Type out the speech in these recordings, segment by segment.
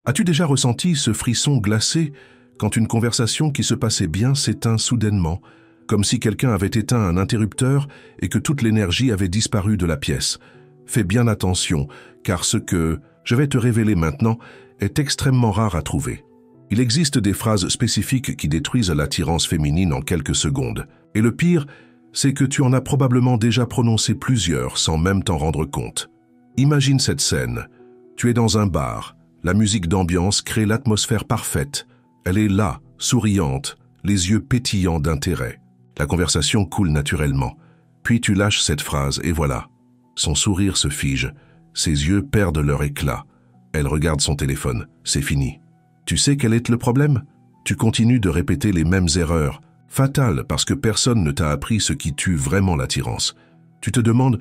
As-tu déjà ressenti ce frisson glacé quand une conversation qui se passait bien s'éteint soudainement, comme si quelqu'un avait éteint un interrupteur et que toute l'énergie avait disparu de la pièce? Fais bien attention, car ce que je vais te révéler maintenant est extrêmement rare à trouver. Il existe des phrases spécifiques qui détruisent l'attirance féminine en quelques secondes. Et le pire, c'est que tu en as probablement déjà prononcé plusieurs sans même t'en rendre compte. Imagine cette scène. Tu es dans un bar. La musique d'ambiance crée l'atmosphère parfaite. Elle est là, souriante, les yeux pétillants d'intérêt. La conversation coule naturellement. Puis tu lâches cette phrase et voilà. Son sourire se fige. Ses yeux perdent leur éclat. Elle regarde son téléphone. C'est fini. Tu sais quel est le problème? Tu continues de répéter les mêmes erreurs. Fatales parce que personne ne t'a appris ce qui tue vraiment l'attirance. Tu te demandes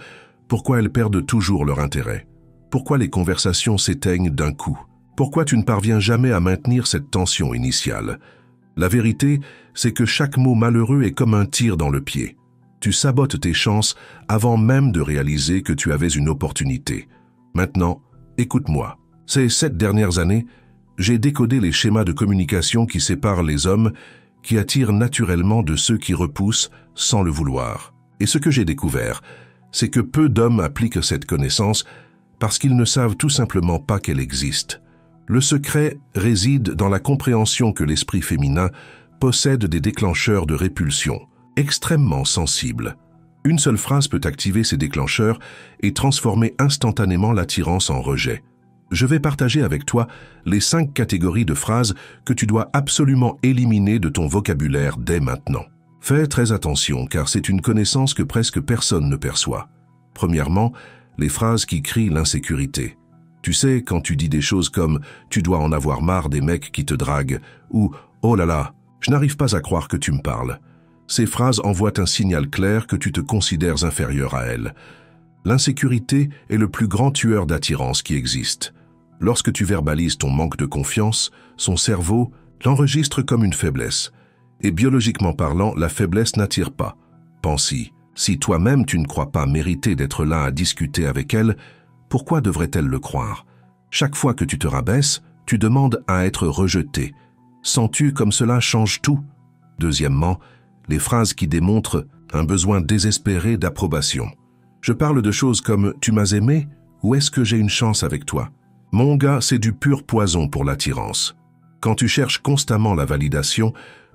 pourquoi elles perdent toujours leur intérêt. Pourquoi les conversations s'éteignent d'un coup? Pourquoi tu ne parviens jamais à maintenir cette tension initiale? La vérité, c'est que chaque mot malheureux est comme un tir dans le pied. Tu sabotes tes chances avant même de réaliser que tu avais une opportunité. Maintenant, écoute-moi. Ces 7 dernières années, j'ai décodé les schémas de communication qui séparent les hommes qui attirent naturellement de ceux qui repoussent sans le vouloir. Et ce que j'ai découvert, c'est que peu d'hommes appliquent cette connaissance parce qu'ils ne savent tout simplement pas qu'elle existe. Le secret réside dans la compréhension que l'esprit féminin possède des déclencheurs de répulsion, extrêmement sensibles. Une seule phrase peut activer ces déclencheurs et transformer instantanément l'attirance en rejet. Je vais partager avec toi les 5 catégories de phrases que tu dois absolument éliminer de ton vocabulaire dès maintenant. Fais très attention car c'est une connaissance que presque personne ne perçoit. Premièrement, les phrases qui crient l'insécurité. Tu sais, quand tu dis des choses comme « tu dois en avoir marre des mecs qui te draguent » ou « oh là là, je n'arrive pas à croire que tu me parles ». Ces phrases envoient un signal clair que tu te considères inférieur à elles. L'insécurité est le plus grand tueur d'attirance qui existe. Lorsque tu verbalises ton manque de confiance, son cerveau l'enregistre comme une faiblesse. Et biologiquement parlant, la faiblesse n'attire pas. Pense-y, si toi-même tu ne crois pas mériter d'être là à discuter avec elle, pourquoi devrait-elle le croire? Chaque fois que tu te rabaisses, tu demandes à être rejeté. Sens-tu comme cela change tout? Deuxièmement, les phrases qui démontrent un besoin désespéré d'approbation. Je parle de choses comme « tu m'as aimé » ou « est-ce que j'ai une chance avec toi ?» Mon gars, c'est du pur poison pour l'attirance. Quand tu cherches constamment la validation,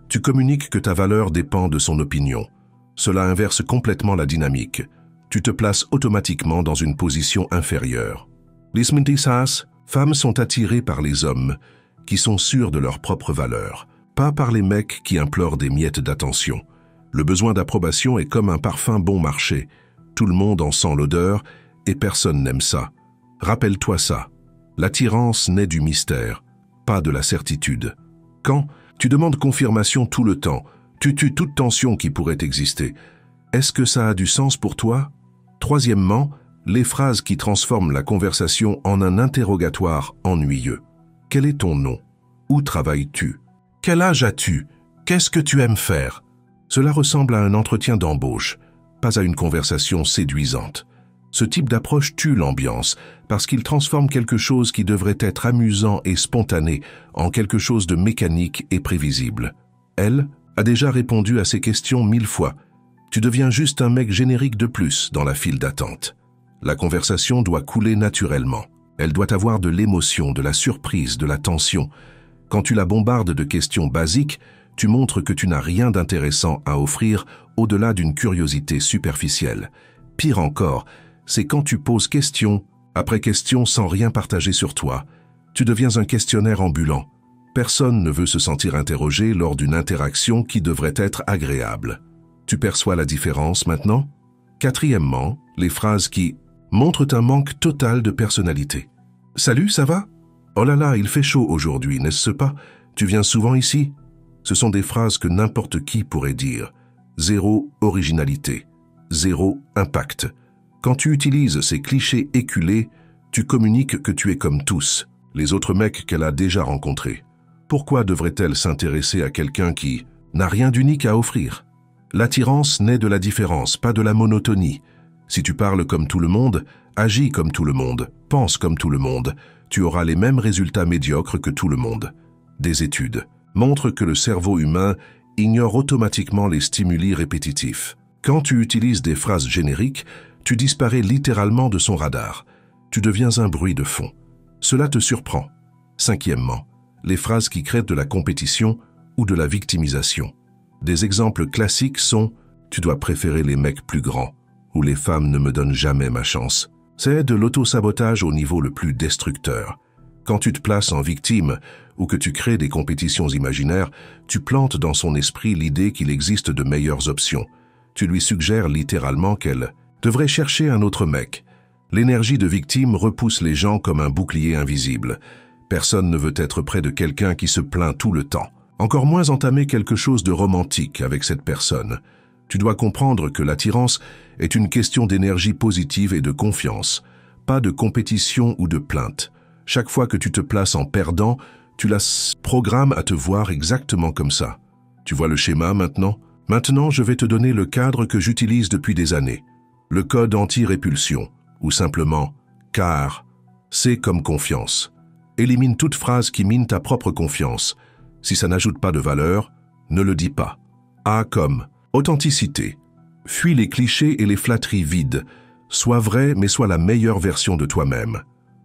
tu communiques que ta valeur dépend de son opinion. Cela inverse complètement la dynamique. Tu te places automatiquement dans une position inférieure. Les smintisas, femmes sont attirées par les hommes qui sont sûrs de leur propre valeur, pas par les mecs qui implorent des miettes d'attention. Le besoin d'approbation est comme un parfum bon marché. Tout le monde en sent l'odeur et personne n'aime ça. Rappelle-toi ça. L'attirance naît du mystère, pas de la certitude. Quand tu demandes confirmation tout le temps, tu tues toute tension qui pourrait exister. Est-ce que ça a du sens pour toi? Troisièmement, les phrases qui transforment la conversation en un interrogatoire ennuyeux. Quel est ton nom? Où travailles-tu? Quel âge as-tu? Qu'est-ce que tu aimes faire? Cela ressemble à un entretien d'embauche, pas à une conversation séduisante. Ce type d'approche tue l'ambiance parce qu'il transforme quelque chose qui devrait être amusant et spontané en quelque chose de mécanique et prévisible. Elle a déjà répondu à ces questions 1000 fois. Tu deviens juste un mec générique de plus dans la file d'attente. La conversation doit couler naturellement. Elle doit avoir de l'émotion, de la surprise, de la tension. Quand tu la bombardes de questions basiques, tu montres que tu n'as rien d'intéressant à offrir au-delà d'une curiosité superficielle. Pire encore, c'est quand tu poses question après question sans rien partager sur toi. Tu deviens un questionnaire ambulant. Personne ne veut se sentir interrogé lors d'une interaction qui devrait être agréable. Tu perçois la différence maintenant? Quatrièmement, les phrases qui montrent un manque total de personnalité. « Salut, ça va? Oh là là, il fait chaud aujourd'hui, n'est-ce pas? Tu viens souvent ici ?» Ce sont des phrases que n'importe qui pourrait dire. Zéro originalité. Zéro impact. Quand tu utilises ces clichés éculés, tu communiques que tu es comme tous, les autres mecs qu'elle a déjà rencontrés. Pourquoi devrait-elle s'intéresser à quelqu'un qui n'a rien d'unique à offrir? L'attirance naît de la différence, pas de la monotonie. Si tu parles comme tout le monde, agis comme tout le monde, pense comme tout le monde, tu auras les mêmes résultats médiocres que tout le monde. Des études montrent que le cerveau humain ignore automatiquement les stimuli répétitifs. Quand tu utilises des phrases génériques, tu disparais littéralement de son radar. Tu deviens un bruit de fond. Cela te surprend. Cinquièmement, les phrases qui créent de la compétition ou de la victimisation. Des exemples classiques sont « tu dois préférer les mecs plus grands » ou « les femmes ne me donnent jamais ma chance ». C'est de l'auto-sabotage au niveau le plus destructeur. Quand tu te places en victime ou que tu crées des compétitions imaginaires, tu plantes dans son esprit l'idée qu'il existe de meilleures options. Tu lui suggères littéralement qu'elle devrait chercher un autre mec. L'énergie de victime repousse les gens comme un bouclier invisible. Personne ne veut être près de quelqu'un qui se plaint tout le temps. Encore moins entamer quelque chose de romantique avec cette personne. Tu dois comprendre que l'attirance est une question d'énergie positive et de confiance, pas de compétition ou de plainte. Chaque fois que tu te places en perdant, tu la programmes à te voir exactement comme ça. Tu vois le schéma maintenant? Maintenant, je vais te donner le cadre que j'utilise depuis des années. Le code anti-répulsion, ou simplement « car ». C comme confiance. Élimine toute phrase qui mine ta propre confiance. Si ça n'ajoute pas de valeur, ne le dis pas. A comme authenticité. Fuis les clichés et les flatteries vides. Sois vrai, mais sois la meilleure version de toi-même.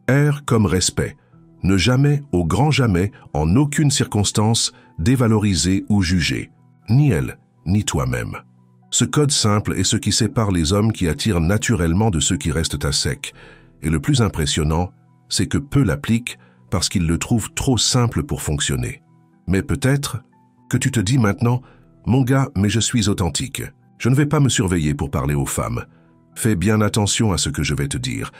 R comme respect. Ne jamais, au grand jamais, en aucune circonstance, dévaloriser ou juger. Ni elle, ni toi-même. Ce code simple est ce qui sépare les hommes qui attirent naturellement de ceux qui restent à sec. Et le plus impressionnant, c'est que peu l'appliquent parce qu'ils le trouvent trop simple pour fonctionner. Mais peut-être que tu te dis maintenant « Mon gars, mais je suis authentique. Je ne vais pas me surveiller pour parler aux femmes. » Fais bien attention à ce que je vais te dire.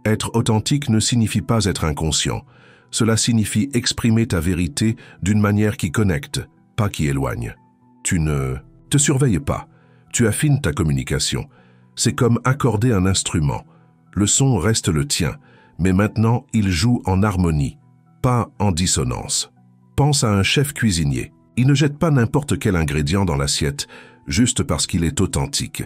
Être authentique ne signifie pas être inconscient. Cela signifie exprimer ta vérité d'une manière qui connecte, pas qui éloigne. Tu ne te surveilles pas. Tu affines ta communication. C'est comme accorder un instrument. Le son reste le tien, mais maintenant il joue en harmonie, pas en dissonance. Pense à un chef cuisinier. Il ne jette pas n'importe quel ingrédient dans l'assiette, juste parce qu'il est authentique.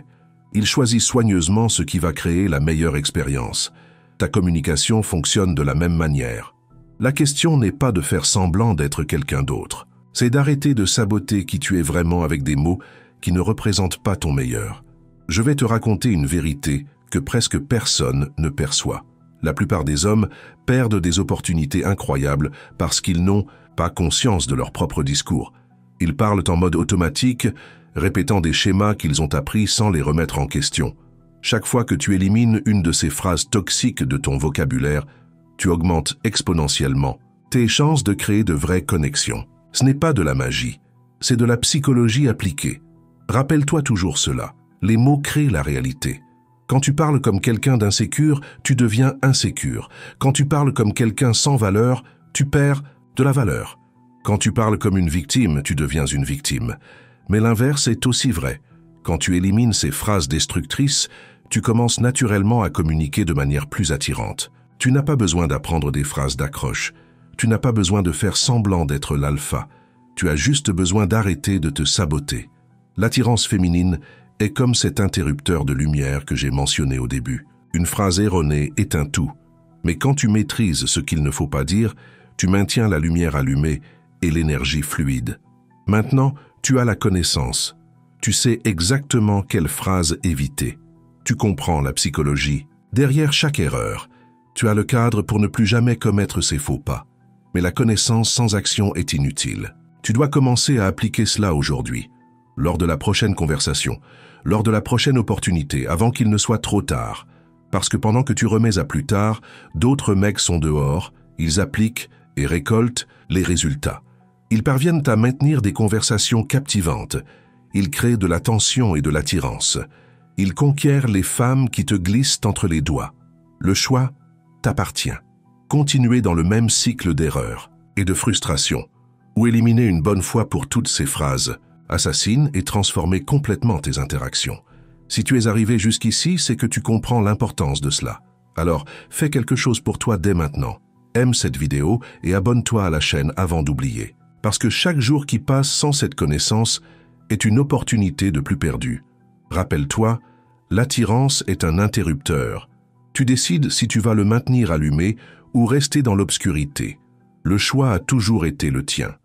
Il choisit soigneusement ce qui va créer la meilleure expérience. Ta communication fonctionne de la même manière. La question n'est pas de faire semblant d'être quelqu'un d'autre. C'est d'arrêter de saboter qui tu es vraiment avec des mots qui ne représentent pas ton meilleur. Je vais te raconter une vérité que presque personne ne perçoit. La plupart des hommes perdent des opportunités incroyables parce qu'ils n'ont pas conscience de leur propre discours. Ils parlent en mode automatique, répétant des schémas qu'ils ont appris sans les remettre en question. Chaque fois que tu élimines une de ces phrases toxiques de ton vocabulaire, tu augmentes exponentiellement tes chances de créer de vraies connexions. Ce n'est pas de la magie, c'est de la psychologie appliquée. Rappelle-toi toujours cela. Les mots créent la réalité. Quand tu parles comme quelqu'un d'insécure, tu deviens insécure. Quand tu parles comme quelqu'un sans valeur, tu perds de la valeur. Quand tu parles comme une victime, tu deviens une victime. Mais l'inverse est aussi vrai. Quand tu élimines ces phrases destructrices, tu commences naturellement à communiquer de manière plus attirante. Tu n'as pas besoin d'apprendre des phrases d'accroche. Tu n'as pas besoin de faire semblant d'être l'alpha. Tu as juste besoin d'arrêter de te saboter. L'attirance féminine est comme cet interrupteur de lumière que j'ai mentionné au début. Une phrase erronée éteint tout. Mais quand tu maîtrises ce qu'il ne faut pas dire, tu maintiens la lumière allumée et l'énergie fluide. Maintenant, tu as la connaissance. Tu sais exactement quelle phrase éviter. Tu comprends la psychologie. Derrière chaque erreur, tu as le cadre pour ne plus jamais commettre ces faux pas. Mais la connaissance sans action est inutile. Tu dois commencer à appliquer cela aujourd'hui, lors de la prochaine conversation, lors de la prochaine opportunité, avant qu'il ne soit trop tard. Parce que pendant que tu remets à plus tard, d'autres mecs sont dehors, ils appliquent et récoltent les résultats. Ils parviennent à maintenir des conversations captivantes. Ils créent de la tension et de l'attirance. Ils conquièrent les femmes qui te glissent entre les doigts. Le choix t'appartient. Continuer dans le même cycle d'erreurs et de frustration, ou éliminer une bonne fois pour toutes ces phrases, assassine et transformer complètement tes interactions. Si tu es arrivé jusqu'ici, c'est que tu comprends l'importance de cela. Alors, fais quelque chose pour toi dès maintenant. Aime cette vidéo et abonne-toi à la chaîne avant d'oublier. Parce que chaque jour qui passe sans cette connaissance est une opportunité de plus perdue. Rappelle-toi, l'attirance est un interrupteur. Tu décides si tu vas le maintenir allumé ou rester dans l'obscurité. Le choix a toujours été le tien.